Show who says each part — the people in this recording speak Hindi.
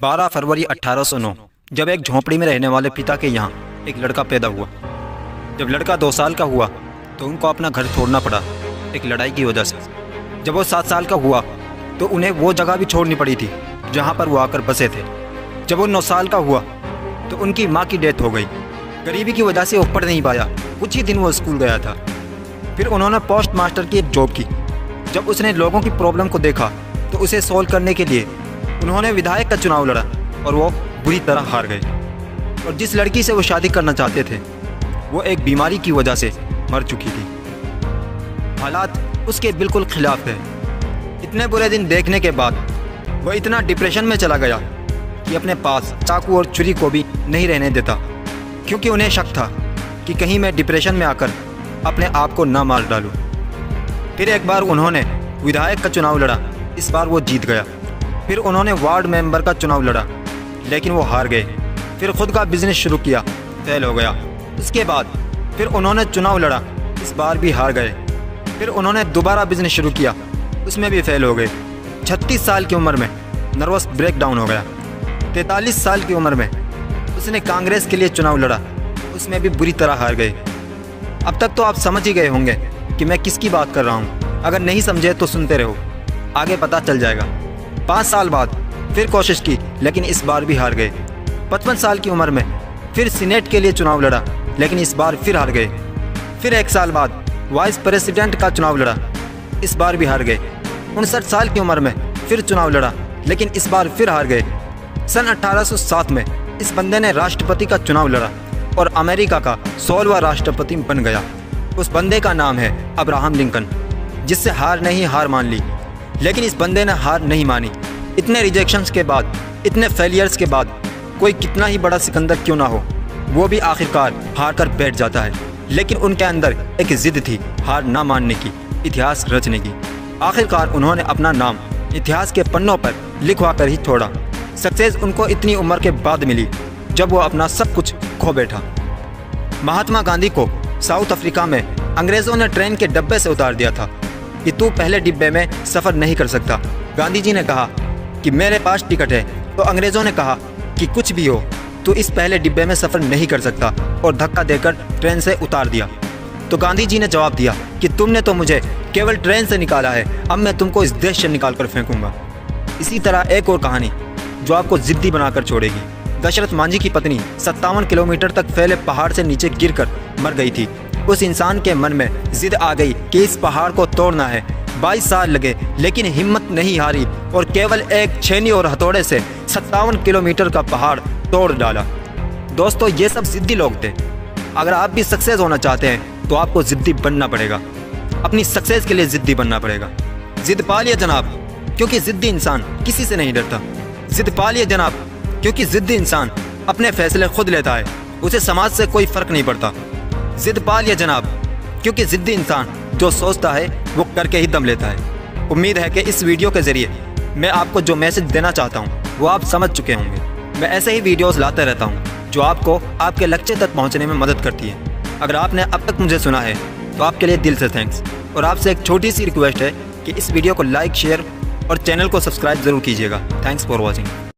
Speaker 1: 12 फरवरी 1809 जब एक झोंपड़ी में रहने वाले पिता के यहाँ एक लड़का पैदा हुआ। जब लड़का 2 साल का हुआ तो उनको अपना घर छोड़ना पड़ा एक लड़ाई की वजह से। जब वो 7 साल का हुआ तो उन्हें वो जगह भी छोड़नी पड़ी थी जहाँ पर वो आकर बसे थे। जब वो 9 साल का हुआ तो उनकी माँ की डेथ हो गई। गरीबी की वजह से वो पढ़ नहीं पाया, कुछ ही दिन वो स्कूल गया था। फिर उन्होंने पोस्ट मास्टर की एक जॉब की। जब उसने लोगों की प्रॉब्लम को देखा तो उसे सॉल्व करने के लिए उन्होंने विधायक का चुनाव लड़ा और वो बुरी तरह हार गए। और जिस लड़की से वो शादी करना चाहते थे वो एक बीमारी की वजह से मर चुकी थी। हालात उसके बिल्कुल खिलाफ थे। इतने बुरे दिन देखने के बाद वो इतना डिप्रेशन में चला गया कि अपने पास चाकू और छुरी को भी नहीं रहने देता, क्योंकि उन्हें शक था कि कहीं मैं डिप्रेशन में आकर अपने आप को ना मार डालूं। फिर एक बार उन्होंने विधायक का चुनाव लड़ा, इस बार वो जीत गया। फिर उन्होंने वार्ड मेंबर का चुनाव लड़ा, लेकिन वो हार गए। फिर खुद का बिजनेस शुरू किया, फेल हो गया। उसके बाद फिर उन्होंने चुनाव लड़ा, इस बार भी हार गए। फिर उन्होंने दोबारा बिजनेस शुरू किया, उसमें भी फेल हो गए। 36 साल की उम्र में नर्वस ब्रेकडाउन हो गया। 43 साल की उम्र में उसने कांग्रेस के लिए चुनाव लड़ा, उसमें भी बुरी तरह हार गए। अब तक तो आप समझ ही गए होंगे कि मैं किसकी बात कर रहा हूँ। अगर नहीं समझे तो सुनते रहो, आगे पता चल जाएगा। 5 साल बाद फिर कोशिश की, लेकिन इस बार भी हार गए। 55 साल की उम्र में फिर सीनेट के लिए चुनाव लड़ा, लेकिन इस बार फिर हार गए। फिर 1 साल बाद वाइस प्रेसिडेंट का चुनाव लड़ा, इस बार भी हार गए। 59 साल की उम्र में फिर चुनाव लड़ा, लेकिन इस बार फिर हार गए। सन 1807 में इस बंदे ने राष्ट्रपति का चुनाव लड़ा और अमेरिका का 16वां राष्ट्रपति बन गया। उस बंदे का नाम है अब्राहम लिंकन, जिससे हार नहीं हार मान ली। लेकिन इस बंदे ने हार नहीं मानी। इतने रिजेक्शंस के बाद, इतने फेलियर्स के बाद, कोई कितना ही बड़ा सिकंदर क्यों ना हो, वो भी आखिरकार हार कर बैठ जाता है। लेकिन उनके अंदर एक जिद थी हार ना मानने की, इतिहास रचने की। आखिरकार उन्होंने अपना नाम इतिहास के पन्नों पर लिखवा कर ही छोड़ा। सक्सेस उनको इतनी उम्र के बाद मिली जब वो अपना सब कुछ खो बैठा। महात्मा गांधी को साउथ अफ्रीका में अंग्रेज़ों ने ट्रेन के डब्बे से उतार दिया था कि तू पहले डिब्बे में सफ़र नहीं कर सकता। गांधी जी ने कहा कि मेरे पास टिकट है, तो अंग्रेज़ों ने कहा कि कुछ भी हो तू इस पहले डिब्बे में सफ़र नहीं कर सकता, और धक्का देकर ट्रेन से उतार दिया। तो गांधी जी ने जवाब दिया कि तुमने तो मुझे केवल ट्रेन से निकाला है, अब मैं तुमको इस देश से निकाल कर फेंकूँगा। इसी तरह एक और कहानी जो आपको ज़िद्दी बनाकर छोड़ेगी। दशरथ मांझी की पत्नी 57 किलोमीटर तक फैले पहाड़ से नीचे गिरकर मर गई थी। उस इंसान के मन में जिद आ गई कि इस पहाड़ को तोड़ना है। 22 साल लगे, लेकिन हिम्मत नहीं हारी और केवल एक छेनी और हथौड़े से 57 किलोमीटर का पहाड़ तोड़ डाला। दोस्तों, ये सब जिद्दी लोग थे। अगर आप भी सक्सेस होना चाहते हैं तो आपको जिद्दी बनना पड़ेगा। अपनी सक्सेस के लिए जिद्दी बनना पड़ेगा। जिद पा लिया जनाब, क्योंकि जिद्दी इंसान किसी से नहीं डरता। जिद पा लिया जनाब, क्योंकि जिद्दी इंसान अपने फैसले खुद लेता है, उसे समाज से कोई फ़र्क नहीं पड़ता। जिद पा लिया जनाब, क्योंकि जिद्दी इंसान जो सोचता है वो करके ही दम लेता है। उम्मीद है कि इस वीडियो के ज़रिए मैं आपको जो मैसेज देना चाहता हूँ वो आप समझ चुके होंगे। मैं ऐसे ही वीडियोस लाते रहता हूँ जो आपको आपके लक्ष्य तक पहुँचने में मदद करती है। अगर आपने अब तक मुझे सुना है तो आपके लिए दिल से थैंक्स। और आपसे एक छोटी सी रिक्वेस्ट है कि इस वीडियो को लाइक, शेयर और चैनल को सब्सक्राइब ज़रूर कीजिएगा। Thanks for watching.